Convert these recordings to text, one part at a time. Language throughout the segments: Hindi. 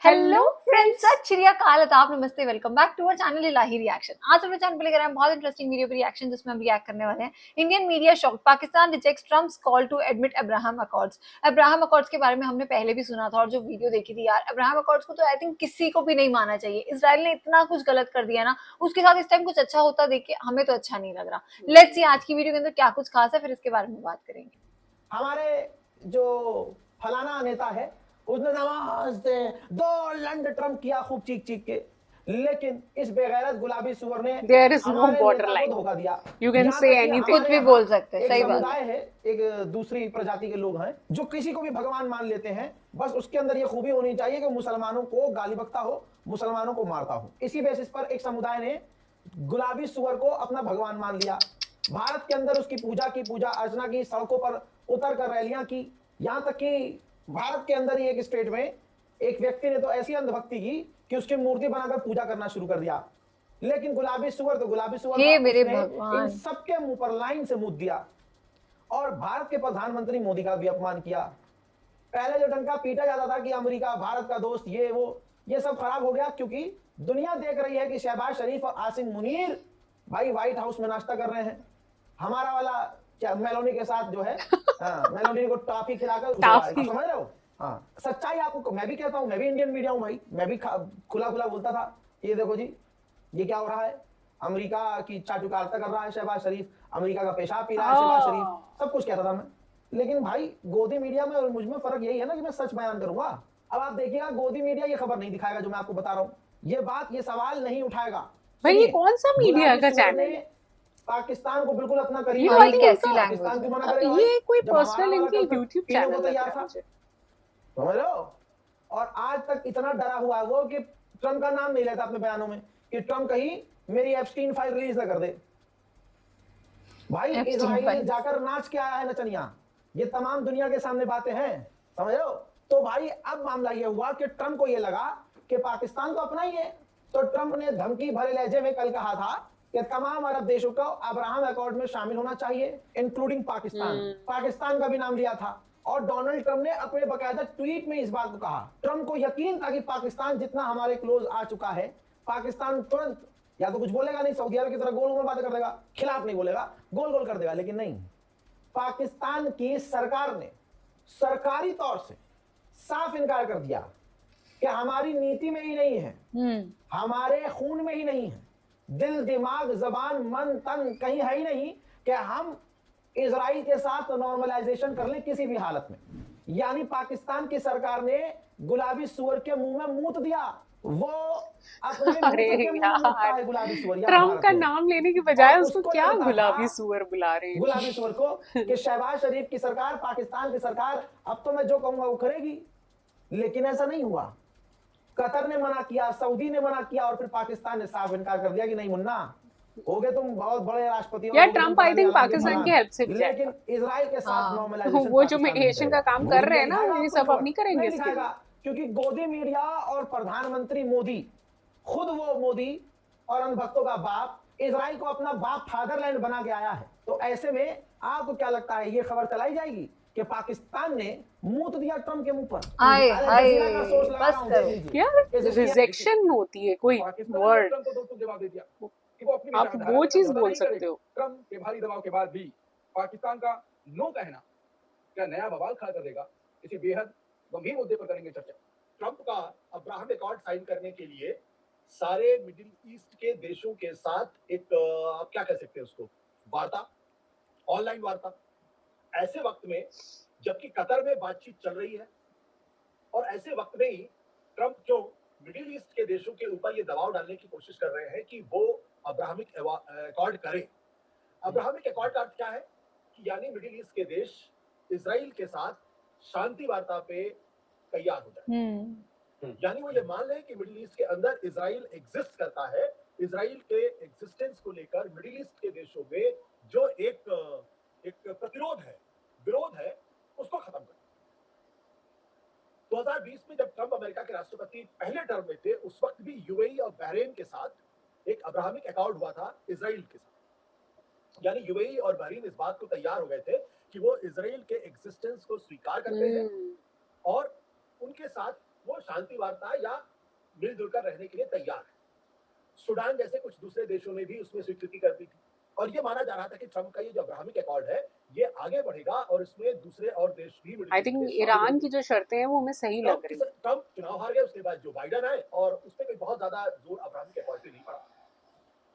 हेलो फ्रेंड्स, सत श्री अकाल, आदाब, नमस्ते, welcome back to our channel Ilahi reaction. आज हम चैनल पे लेकर आए हैं बहुत इंटरेस्टिंग वीडियो रिएक्शन, जिसमें हम रिएक्ट करने वाले हैं Indian media shock, Pakistan rejects Trump's call to admit Abraham Accords. Abraham Accords के बारे में हमने पहले भी सुना था और जो वीडियो देखी थी यार, अब्राहम अकॉर्ड्स को तो आई थिंक किसी को भी नहीं मानना चाहिए। इजराइल ने इतना कुछ गलत कर दिया ना, उसके साथ इस टाइम कुछ अच्छा होता देख के हमें तो अच्छा नहीं लग रहा। लेट्स सी आज की वीडियो के अंदर क्या कुछ खास है, फिर इसके बारे में बात करेंगे। हमारे जो फलाना नेता है उसने नमस्ते दो लंड ट्रम्प किया खूब चीख चीख के, लेकिन इस बेगैरत गुलाबी सुअर ने There is no हमारे border नेता को line. धोखा दिया। You can यहाँ say तक कि anything. कुछ हमारे भी यहाँ बोल सकते हैं, एक सही बात समुदाय है, एक दूसरी प्रजाति के लोग हैं जो किसी को भी भगवान मान लेते हैं। बस उसके अंदर ये खूबी होनी चाहिए कि मुसलमानों को गाली बकता हो, मुसलमानों को मारता हो। इसी बेसिस पर एक समुदाय ने गुलाबी सुअर को अपना भगवान मान लिया। भारत के अंदर उसकी पूजा अर्चना की, सड़कों पर उतर कर रैलियां की। यहाँ तक कि भारत के अंदर ही एक स्टेट में एक व्यक्ति ने तो ऐसी अंधभक्ति की कि उसकी मूर्ति बनाकर पूजा करना शुरू कर दिया। लेकिन गुलाबी सुअर तो गुलाबी सुअर हे था, मेरे उसने भगवान। इन सबके मुंह पर लाइन से मुद्द दिया और भारत के प्रधानमंत्री मोदी का भी अपमान किया। पहले जो डंका पीटा जाता था कि अमेरिका भारत का दोस्त, ये वो, ये सब खराब हो गया, क्योंकि दुनिया देख रही है कि शहबाज शरीफ और आसिम मुनीर भाई व्हाइट हाउस में नाश्ता कर रहे हैं। हमारा वाला क्या मेलोनी के साथ जो है मेलोनी को टॉफी खिलाकर टॉफी। समझ रहे हो। सच्चाई आपको मैं भी कहता हूं, मैं भी इंडियन मीडिया हूं भाई, मैं भी खुला खुला बोलता था। ये देखो जी, ये क्या हो रहा है, अमेरिका की चाटुकारिता कर रहा है शहबाज शरीफ, अमेरिका का पेशाब पी रहा है शहबाज शरीफ, सब कुछ कहता था मैं। लेकिन भाई गोदी मीडिया में और मुझ में फर्क यही है ना कि मैं सच बयान करूंगा। अब आप देखिएगा, गोदी मीडिया ये खबर नहीं दिखाएगा जो मैं आपको बता रहा हूं, ये बात, ये सवाल नहीं उठाएगा। भाई ये कौन सा मीडिया का चैनल है? पाकिस्तान को बिल्कुल अपना करीब, ये भाई वाली कैसी उनका लैंग्वेज है। मना करेगा भाई? ये कोई जब हमारा पर्सनल वाला इनकी कल तक यूट्यूब पीने को चैनल लग तैयार रहा है था, मुझे। समझ लो। और आज तक इतना डरा हुआ है वो कि ट्रम्प का नाम नहीं लेता अपने बयानों में कि ट्रम्प कहीं मेरी एप्स्टीन फाइल रिलीज ना कर दे। भाई एप्स्टीन इजराइल फाइल जाकर नाच के आया है नचनिया, ये तमाम दुनिया के सामने बातें हैं, समझ लो। तो भाई अब मामला ये हुआ कि ट्रम्प को ये लगा कि पाकिस्तान तो अपना ही है, तो ट्रम्प ने धमकी भरे लहजे में कल कहा था कि तमाम अरब देशों को अब्राहम अकॉर्ड में शामिल होना चाहिए, इंक्लूडिंग पाकिस्तान। पाकिस्तान का भी नाम लिया था और डोनाल्ड ट्रम्प ने अपने बकायदा ट्वीट में इस बात को कहा। ट्रम्प को यकीन था कि पाकिस्तान जितना हमारे क्लोज आ चुका है, पाकिस्तान तुरंत या तो कुछ बोलेगा नहीं, सऊदी अरब की तरह गोल गोल बातें कर देगा, खिलाफ नहीं बोलेगा, गोल गोल कर देगा। लेकिन नहीं, पाकिस्तान की सरकार ने सरकारी तौर से साफ इनकार कर दिया कि हमारी नीति में ही नहीं है, हमारे खून में ही नहीं है, दिल दिमाग जबान मन तन कहीं है ही नहीं कि हम इजराइल के साथ नॉर्मलाइजेशन कर लें किसी भी हालत में। यानी पाकिस्तान की सरकार ने गुलाबी सुअर के मुंह में मूत दिया। वो अपने अरे मूत्र के मुंह में मूतता है यार, गुलाबी सुअर। ट्रम्प का नाम लेने की बजाय और उसको उसको क्या लगता गुलाबी था, सुअर बुला रहे हैं? गुलाबी सुअर को, कि शहबाज शरीफ की सरकार, पाकिस्तान की सरकार, अब तो मैं जो कहूंगा वो करेगी। लेकिन ऐसा नहीं हुआ। कतर ने मना किया, सऊदी ने मना किया और फिर पाकिस्तान ने साफ इनकार कर दिया कि नहीं मुन्ना, हो गए तुम बहुत बड़े राष्ट्रपति हो, यार ट्रम्प आई थिंक पाकिस्तान की हेल्प से भी जाएगा। लेकिन इजराइल के साथ नॉर्मलाइजेशन वो जो मेडिएशन का काम कर रहे हैं ना, ये सब अब नहीं करेंगे इसके लिए। क्योंकि गोदी मीडिया और प्रधानमंत्री मोदी, खुद वो मोदी और अंधभक्तों का बाप, इजराइल को अपना बाप फादरलैंड बना के आया है। तो ऐसे में आपको क्या लगता है, ये खबर चलाई जाएगी कि पाकिस्तान ने मूत दिया ट्रम्प के मुंह पर? आए हाय, बस करो यार रिजेक्शन होती है कोई वर्ड, आप वो चीज बोल सकते हो। ट्रम्प के भारी दबाव के बाद भी पाकिस्तान का नो कहना क्या नया बवाल खड़ा कर देगा? इसी बेहद गंभीर मुद्दे पर करेंगे चर्चा। ट्रम्प का अब्राहम अकॉर्ड साइन करने के लिए सारे मिडिल ईस्ट के देशों के साथ एक आप क्या कह सकते हैं उसको, वार्ता, ऑनलाइन वार्ता। ऐसे वक्त में जबकि कतर में बातचीत चल रही है और ऐसे वक्त में ही ट्रम्प जो मिडिल ईस्ट के देशों के ऊपर ये दबाव डालने की कोशिश कर रहे हैं कि वो अब्राहमिक अकॉर्ड करें। अब्राहमिक अकॉर्ड का अर्थ क्या है कि यानी मिडिल ईस्ट के देश इजराइल के साथ शांति वार्ता पे तैयार हो जाए। यानी वो ये मान लें कि मिडिल ईस्ट के अंदर इजराइल एग्जिस्ट करता है, इजराइल के एग्जिस्टेंस को लेकर मिडिल ईस्ट के देशों में जो एक प्रतिरोध है, विरोध है, उसको खत्म कर। 2020 में जब ट्रम्प अमेरिका के राष्ट्रपति पहले टर्म में थे, उस वक्त भी यूएई और बहरीन के साथ एक अब्राहमिक अकॉर्ड हुआ था इजराइल के साथ। यानी यूएई और बहरीन इस बात को तैयार हो गए थे कि वो इजराइल के एग्जिस्टेंस को स्वीकार करते हैं और उनके साथ वो शांति वार्ता या मिलजुल कर रहने के लिए तैयार है। सूडान जैसे कुछ दूसरे देशों ने भी उसमें स्वीकृति कर दी थी और ये माना जा रहा था कि ट्रंप का ये जो अब्राहमिक अकॉर्ड है ये आगे बढ़ेगा और इसमें दूसरे और देश भी मिडिल आई ईस्ट थिंक के शामिल ईरान होंगे। की जो शर्तें हैं वो हमें सही लग रही हैं। ट्रंप चुनाव हार गए, उसके बाद जो बाइडन आए और उसमें कोई बहुत ज्यादा जोर अब्राहमिक अकॉर्ड पे नहीं पड़ा।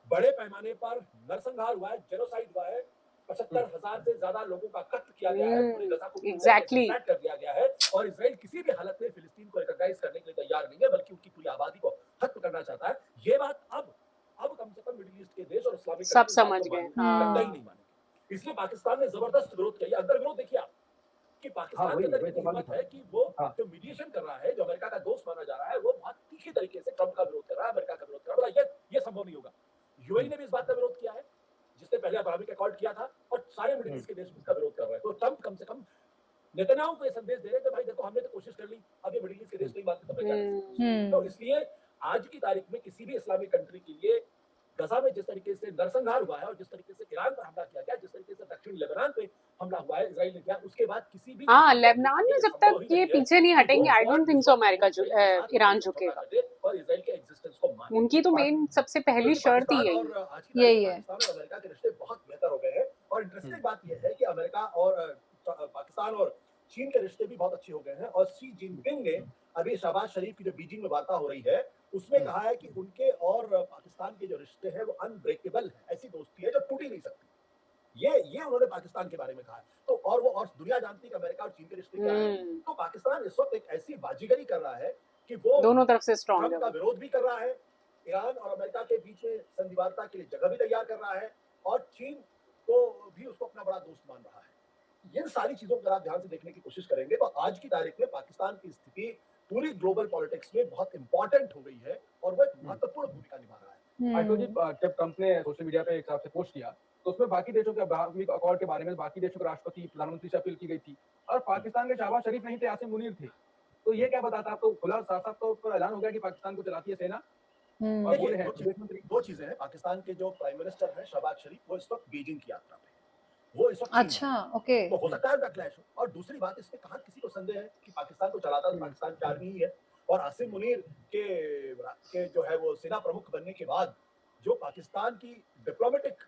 बड़े पैमाने पर नरसंहार हुआ है, जेनोसाइड हुआ है, 75,000 से ज्यादा लोगों का कत्ल किया गया है, पूरी गजा को एग्जैक्टली फ्लैट कर दिया गया है और इजराइल किसी भी हालत में फिलिस्तीन को रिकॉग्नाइज करने के लिए तैयार नहीं है, बल्कि उनकी पूरी आबादी को खत्म करना चाहता है। ये बात अब कम से कम मिडिल ईस्ट के देश और इस्लामिक सब कंट्रीज समझ गए। कतई हाँ नहीं मानेंगे। इसलिए पाकिस्तान ने जबरदस्त विरोध किया। अंदर विरोध देखिए आप कि हाँ पाकिस्तान के वही अंदर वही इतनी सवाल ही हिम्मत था। है कि वो हाँ जो मीडिएशन कर रहा है, जो अमेरिका का दोस्त माना जा रहा है, वो बहुत तीखे तरीके से ट्रंप का विरोध कर रहा है, अमेरिका का विरोध कर रहा है। बोला ये संभव नहीं होगा। यूएई ने भी इस बात का विरोध किया है, जिसने पहले अब्राहमिक अकॉर्ड किया था, और सारे मिडिल ईस्ट के देश इसका विरोध कर रहे हैं। तो ट्रंप कम से कम नेतन्याहू को ये संदेश दे रहे हैं कि भाई देखो हमने तो कोशिश कर ली, अब ये मिडिल ईस्ट के देश नहीं मानते तो मैं क्या कर सकता हूं। तो इसलिए आज की तारीख में किसी भी इस्लामिक कंट्री के लिए गजा में जिस तरीके से नरसंहार हुआ है और जिस तरीके से ईरान पर हमला किया गया, जिस तरीके से दक्षिण लेबनान पे हमला हुआ है इजराइल ने किया, उसके बाद किसी भी हाँ, मुस्लिम लेबनान कंट्री में के लिए जब संभव तक ही ये नहीं है पीछे नहीं कि हटेंगे, वो आई डोंट थिंक इस सो वक्त अमेरिका इजराइल के साथ ईरान कोई समझौता झुकेगा। कर दे और इजराइल के एग्जिस्टेंस को माने। उनकी तो मेन सबसे पहली क्योंकि शर्त ही पाकिस्तान यही है। और आज की तारीख यही में है। पाकिस्तान और अमेरिका के रिश्ते बहुत बेहतर हो गए हैं और इंटरेस्टिंग बात यह है कि अमेरिका और पाकिस्तान और चीन के रिश्ते भी बहुत अच्छे हो गए हैं और शी जिनपिंग ने अभी शहबाज शरीफ की जो बीजिंग में वार्ता हो रही है उसमें कहा है कि उनके और पाकिस्तान के जो रिश्ते हैं वो अनब्रेकेबल है, ऐसी दोस्ती है जो टूट ही नहीं सकती। ये उन्होंने पाकिस्तान के बारे में कहा है। तो और वो और दुनिया जानती है कि अमेरिका और चीन के रिश्ते क्या है। तो पाकिस्तान इस वक्त एक ऐसी बाजीगरी कर रहा है कि वो दोनों तरफ से स्ट्रांग ट्रंप का है। विरोध भी कर रहा है, ईरान और अमेरिका के बीच में संधि वार्ता के लिए जगह भी तैयार कर रहा है और चीन को भी उसको अपना बड़ा दोस्त मान रहा है। इन सारी चीजों को आप ध्यान से देखने की कोशिश करेंगे तो आज की तारीख में पाकिस्तान की स्थिति पूरी ग्लोबल पॉलिटिक्स में बहुत इंपॉर्टेंट हो गई है और वो एक महत्वपूर्ण भूमिका निभा रहा है। आशुतोष जी, जब ट्रंप ने सोशल मीडिया पे एक हिसाब से पोस्ट किया तो उसमें बाकी देशों के अब्राहमिक अकॉर्ड के बारे में बाकी देशों के राष्ट्रपति प्रधानमंत्री से अपील की गई थी और पाकिस्तान के शहबाज शरीफ नहीं थे, आसिम मुनीर थे। तो ये क्या बताता है आपको, खुला साफ साफ तो ऐलान हो गया कि पाकिस्तान को चलाती है सेना और वो देखिए, है विदेश मंत्री। दो चीजें हैं। पाकिस्तान के जो प्राइम मिनिस्टर हैं शहबाज शरीफ, वो इस वक्त बीजिंग की यात्रा पे हैं। वो इस वक्त चीन में अच्छा, हैं। ओके। तो हो सकता है उनका क्लैश हो। और दूसरी बात, इसमें कहाँ किसी को संदेह है कि पाकिस्तान को चलाता तो पाकिस्तान की आर्मी ही है और आसिम मुनीर के जो है वो सेना प्रमुख बनने के बाद जो पाकिस्तान की डिप्लोमेटिक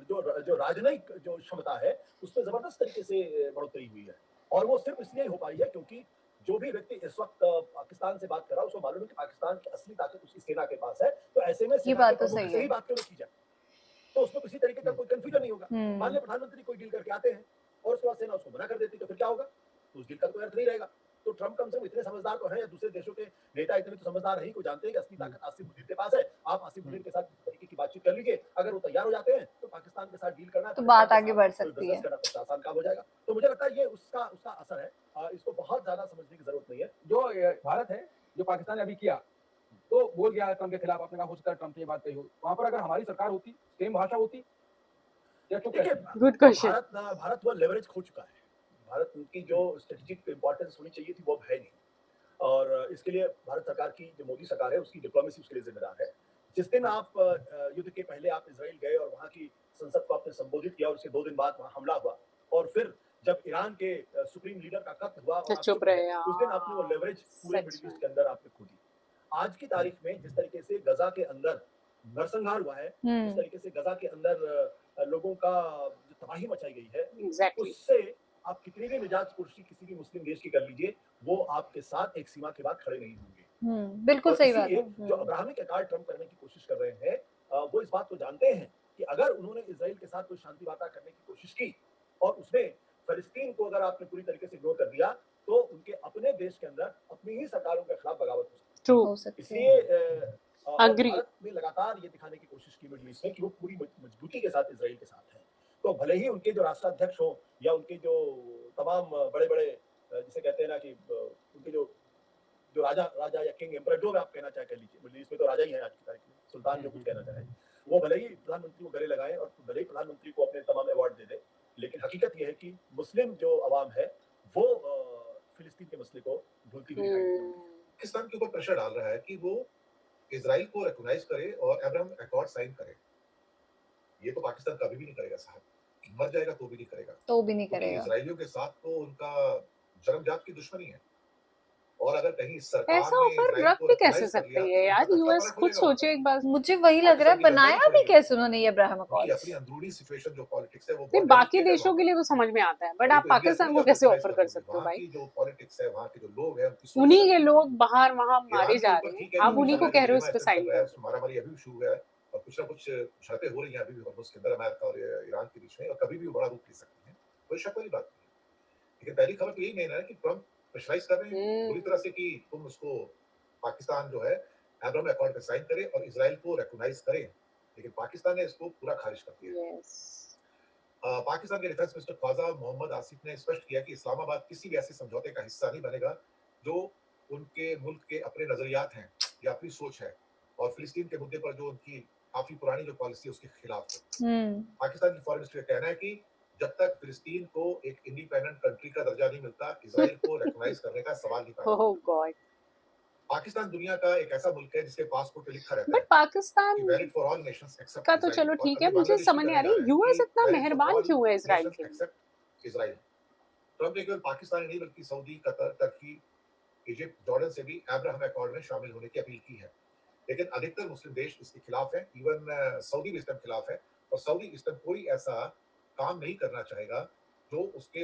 जो राजनयिक जो क्षमता है उसमें जबरदस्त तरीके से बढ़ोतरी हुई है और वो सिर्फ इसलिए हो पाई है क्योंकि जो भी व्यक्ति इस वक्त पाकिस्तान से बात कर रहा है उसको मालूम है कि पाकिस्तान की असली ताकत उसकी सेना के पास है। तो ऐसे में सेना बात के तो प्रमुख सही से है। ही बात क्यों नहीं की जाए, तो उसमें किसी तरीके का कोई कंफ्यूजन नहीं होगा। मान लिया प्रधानमंत्री कोई डील करके आते हैं और उसके बाद सेना उसको मना कर देती तो फिर क्या होगा, तो उस डील का कोई अर्थ नहीं रहेगा। तो ट्रंप कम से कम इतने समझदार तो हैं या दूसरे देशों के नेता इतने तो समझदार नहीं को जानते हैं कि असली ताकत आसिम मुनीर के पास है। आप आसिम मुनीर के साथ इस तरीके की बातचीत कर लीजिए, अगर वो तैयार हो जाते हैं तो पाकिस्तान के साथ डील करना तो बात आगे बढ़ सकती है। करना सबसे आसान काम हो जाएगा। तो मुझे लगता है ये उसका असर है। इसको बहुत ज्यादा समझने की जरूरत नहीं है। जो भारत है, जो पाकिस्तान ने अभी किया तो बोल गया ट्रंप के खिलाफ, आपने कहा हो सकता है ट्रंप ने ये बात कही हो, वहां पर अगर हमारी सरकार होती सेम भाषा होती या चुप देखिए, रहती? Good question. भारत वो लेवरेज खो चुका है। भारत की जो स्ट्रेटेजिक इंपॉर्टेंस होनी चाहिए थी वो अब है नहीं और इसके लिए भारत सरकार की जो मोदी सरकार है उसकी डिप्लोमेसी उसके लिए जिम्मेदार है। जिस दिन आप युद्ध के पहले आप इजराइल गए और वहाँ की संसद को आपने संबोधित किया और उसके 2 दिन बाद वहाँ हमला हुआ और फिर जब ईरान के सुप्रीम लीडर का कत्ल हुआ और आप चुप रहे। उस दिन आपने वो लेवरेज पूरे सच मिडिल ईस्ट में। के अंदर आपने खो दी। आज की तारीख में जिस तरीके से गजा के अंदर नरसंहार हुआ है, जिस तरीके से गजा के अंदर लोगों का जो तबाही मचाई गई है, एग्जैक्टली। उससे आप कितनी भी मिजाज पुरुषी किसी भी मुस्लिम देश की कर लीजिए, वो आपके साथ एक सीमा के बाद खड़े नहीं होंगे। बिल्कुल और सही बात है। इसीलिए जो अब्राहमिक अकॉर्ड ट्रंप करने की कोशिश कर रहे हैं, वो इस बात को जानते हैं कि अगर उन्होंने इजराइल के साथ कोई शांति वार्ता करने की कोशिश की और उसमें फिलिस्तीन को अगर आपने पूरी तरीके से इग्नोर कर दिया तो उनके अपने देश के अंदर अपनी ही सरकारों के खिलाफ बगावत हो सकती है। ट्रू। हो सकती है। इसलिए और Agree. भारत ने लगातार ये दिखाने की कोशिश की मिडिल ईस्ट में कि वो पूरी मजबूती के साथ इजराइल के साथ है। तो भले ही उनके जो राष्ट्राध्यक्ष हो या उनके जो तमाम बड़े-बड़े जिसे कहते हैं ना कि उनके जो जो राजा या किंग एम्परर जो भी आप कहना चाहे कह लीजिए, मिडिल ईस्ट में तो राजा ही है आज की तारीख में, सुल्तान जो कुछ कहना चाहे, वो भले ही प्रधानमंत्री को गले लगाए और भले ही प्रधानमंत्री को अपने तमाम अवार्ड दे दे, लेकिन हकीकत ये है कि मुस्लिम जो अवाम है वो फिलिस्तीन के मसले को भूलती हुई दिखाई देती है। पाकिस्तान के ऊपर प्रेशर डाल रहा है कि वो इजराइल को रिकॉग्नाइज करे और अब्राहम अकॉर्ड साइन करे। ये तो पाकिस्तान कभी भी नहीं करेगा साहब, मर जाएगा तो भी नहीं करेगा, तो भी नहीं क्योंकि करेगा। इजराइलियों के साथ तो उनका जन्मजात की दुश्मनी है। और अगर कहीं सरकार ऐसा ने ऑफर इजराइल रख को भी कैसे रिकॉग्नाइज कर सकते लिया हैं तो यार, उनका तख्ता यूएस पलट खुद खुलेगा वहां सोचे पर। एक बार। मुझे वही लग रहा है, पाकिस्तान की बनाया गर्दन भी नहीं कैसे उन्होंने ये अब्राहम उनकी अकॉर्ड्स? अपनी अंदरूनी सिचुएशन जो पॉलिटिक्स है वो नहीं, बहुत बाकी डेलिकेट है देशों वहां के लिए पर। तो समझ में आता है, बट ये आप तो इंडिया पाकिस्तान थोड़ी को आप कैसे रिकॉग्नाइज ऑफर कर कर लोगे। सकते हो वहां भाई? की जो पॉलिटिक्स है, वहां के जो लोग हैं, उनकी सोच उन्हीं अलग के है। लोग बाहर वहां मारे ईरान के जा ऊपर रहे हैं, ठीक है, आप जो भी उन्हीं चल को रहा है, कह रहे हो इस डिलेमा पे इस टाइम साइन चल रहा है, कर उसमें दो। मारामारी अभी भी शुरू है और कुछ ना कुछ झड़पें हो रही हैं अभी भी हॉर्मुज़ के अंदर अमेरिका और ईरान के बीच में, और कभी भी वो बड़ा रूप ले सकती हैं, कोई शक वाली बात नहीं है। लेकिन पहली खबर तो यही मेन है कि ट्रंप प्रेशराइज कर रहे हैं पूरी तरह से कि तुम उसको, पाकिस्तान जो है अब्राहम अकॉर्ड पे साइन करे और इजराइल को रिकॉग्नाइज करे, लेकिन पाकिस्तान ने इसको पूरा खारिज कर दिया। यस। पाकिस्तान के डिफेंस मिनिस्टर ख्वाजा मोहम्मद आसिफ ने स्पष्ट किया कि इस्लामाबाद किसी भी ऐसे समझौते का हिस्सा नहीं बनेगा जो उनके मुल्क के अपने नजरियात हैं या अपनी सोच है, और फिलिस्तीन के मुद्दे पर जो उनकी काफी पुरानी जो पॉलिसी है उसके खिलाफ है। पाकिस्तान की फॉरेन मिनिस्ट्री का कहना है कि जब तक फिलिस्तीन को एक इंडिपेंडेंट कंट्री का दर्जा नहीं मिलता, इजराइल को रिकॉग्नाइज करने का सवाल नहीं पैदा ओह होगा। गॉड। पाकिस्तान दुनिया का एक ऐसा मुल्क है जिसके पासपोर्ट पे लिखा रहता बट है पाकिस्तान कि valid for all nations except का तो इजराइल, चलो और ठीक अब है, ये मुझे बांग्लादेश भी समझ नहीं करने आ जा रही रहे हैं यूएस कि इतना वैलिड फॉर मेहरबान ऑल क्यों है इजराइल नेशंस के लिए? Accept Israel. ट्रंप ने केवल पाकिस्तान ही नहीं बल्कि Saudi, Qatar, Turkey, Egypt, Jordan से भी अब्राहम अकॉर्ड में शामिल होने की अपील की है, लेकिन अधिकतर मुस्लिम देश इसके खिलाफ हैं। इवन सऊदी भी इसके खिलाफ है, और सऊदी इस टाइम कोई ऐसा काम नहीं करना चाहेगा जो उसके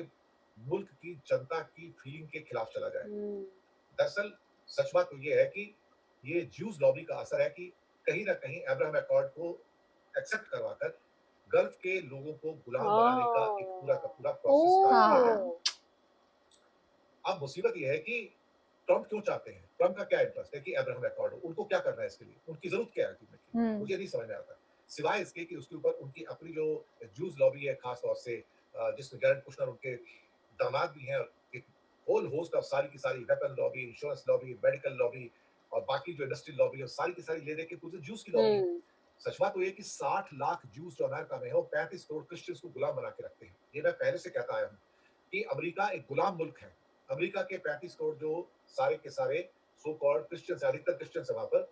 मुल्क की जनता की फीलिंग के खिलाफ चला जाए। दरअसल सच बात तो ये है कि ये ज्यूज लॉबी का असर है कि कहीं ना कहीं अब्राहम अकॉर्ड को एक्सेप्ट करवाकर गल्फ के लोगों को गुलाम बनाने का एक पूरा का पूरा प्रोसेस स्टार्ट किया गया। ओह। अब मुसीबत यह है कि ट्रंप क्यों चाहते हैं, ट्रंप का क्या इंटरेस्ट है कि अब्राहम अकॉर्ड हो, उनको क्या करना है इसके लिए, उनकी जरूरत क्या है ultimately? मुझे नहीं समझ में आता, सिवाय इसके कि उसके ऊपर उनकी अपनी जो जूस लॉबी है, खास तौर से जिसमें जैरेड कुशनर उनके दामाद भी हैं, एक होल होस्ट ऑफ सारी की सारी weapon lobby, insurance lobby, medical lobby और बाकी जो इंडस्ट्रियल लॉबी है, सारी की सारी ले दे के पूरे जूस की लॉबी है। सच बात तो ये कि 60 लाख जूस जो अमेरिका में है वो 35 करोड़ क्रिश्चियंस को गुलाम बना के रखते हैं। ये मैं पहले से कहता आया हूँ कि अमेरिका एक गुलाम मुल्क है। अमेरिका के 35 करोड़ जो सारे के सारे सो कॉल्ड क्रिश्चियंस, अधिकतर क्रिश्चियंस है वहां पर,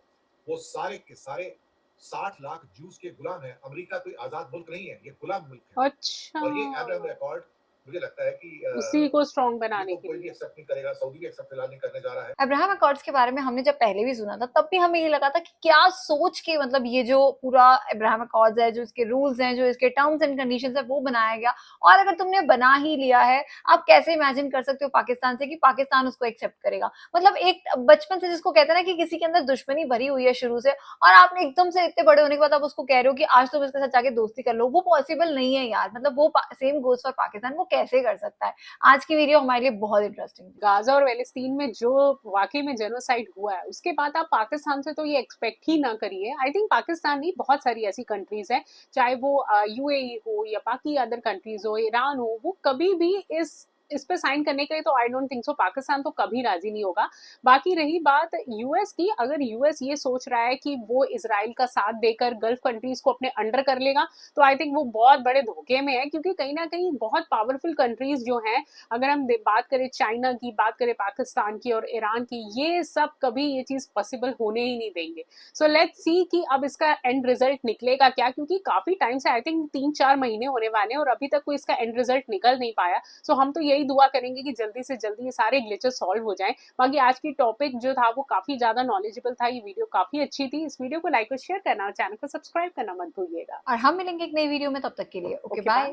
वो सारे के सारे 60 लाख जूस के गुलाम हैं। अमेरिका कोई आजाद मुल्क नहीं है, ये गुलाम मुल्क है। अच्छा, और ये अब्राहम अकॉर्ड मुझे लगता है कि उसी को स्ट्रॉन्ग ये बनाने तो के कोई भी लिए। एक्सेप्ट नहीं करेगा, सऊदी भी एक्सेप्ट फिलहाल नहीं करने जा रहा है। अब्राहम अकॉर्ड्स के बारे में हमने जब पहले भी सुना था तब भी हमें ये लगा था कि क्या सोच के मतलब ये जो पूरा अब्राहम अकॉर्ड्स है, जो इसके रूल्स हैं, जो इसके टर्म्स एंड कंडीशंस है, वो बनाया गया। और अगर तुमने बना ही लिया है, आप कैसे इमेजिन कर सकते हो पाकिस्तान से कि पाकिस्तान उसको एक्सेप्ट करेगा? मतलब एक बचपन से जिसको कहते हैं ना कि किसी के अंदर दुश्मनी भरी हुई है शुरू से, और आपने एकदम से इतने बड़े होने के बाद आप उसको कह रहे हो कि आज तुम इसके साथ जाके दोस्ती कर लो, वो पॉसिबल नहीं है यार। मतलब वो सेम गोज फॉर पाकिस्तान, वो कैसे कर सकता है? आज की वीडियो हमारे लिए बहुत इंटरेस्टिंग थी। गाजा और पैलेस्तीन में जो वाकई में जेनोसाइड हुआ है, उसके बाद आप पाकिस्तान से तो ये एक्सपेक्ट ही ना करिए। आई थिंक पाकिस्तान नहीं, बहुत सारी ऐसी कंट्रीज है, चाहे वो यूएई हो या बाकी अदर कंट्रीज हो, ईरान हो, वो कभी भी इस पे साइन करने के लिए तो I don't think so, Pakistan तो कभी राजी नहीं होगा। बाकी रही बात यूएस की, अगर यूएस ये सोच रहा है कि वो इजराइल का साथ देकर गल्फ कंट्रीज को अपने अंडर कर लेगा, तो आई थिंक वो बहुत बड़े धोखे में है, क्योंकि कहीं ना कहीं बहुत पावरफुल कंट्रीज जो हैं, अगर हम बात करें चाइना की, बात करें पाकिस्तान की और ईरान की, ये सब कभी ये चीज पॉसिबल होने ही नहीं देंगे। सो लेट्स सी कि अब इसका एंड रिजल्ट निकलेगा क्या, क्योंकि काफी टाइम से, आई थिंक 3-4 महीने होने वाले हैं और अभी तक कोई इसका एंड रिजल्ट निकल नहीं पाया। सो हम तो यही दुआ करेंगे कि जल्दी से जल्दी ये सारे ग्लिचेस सॉल्व हो जाएं। बाकी आज की टॉपिक जो था वो काफी ज्यादा नॉलेजेबल था, ये वीडियो काफी अच्छी थी। इस वीडियो को लाइक और शेयर करना और चैनल को सब्सक्राइब करना मत भूलिएगा। और हम मिलेंगे एक नई वीडियो में, तब तक के लिए ओके बाय।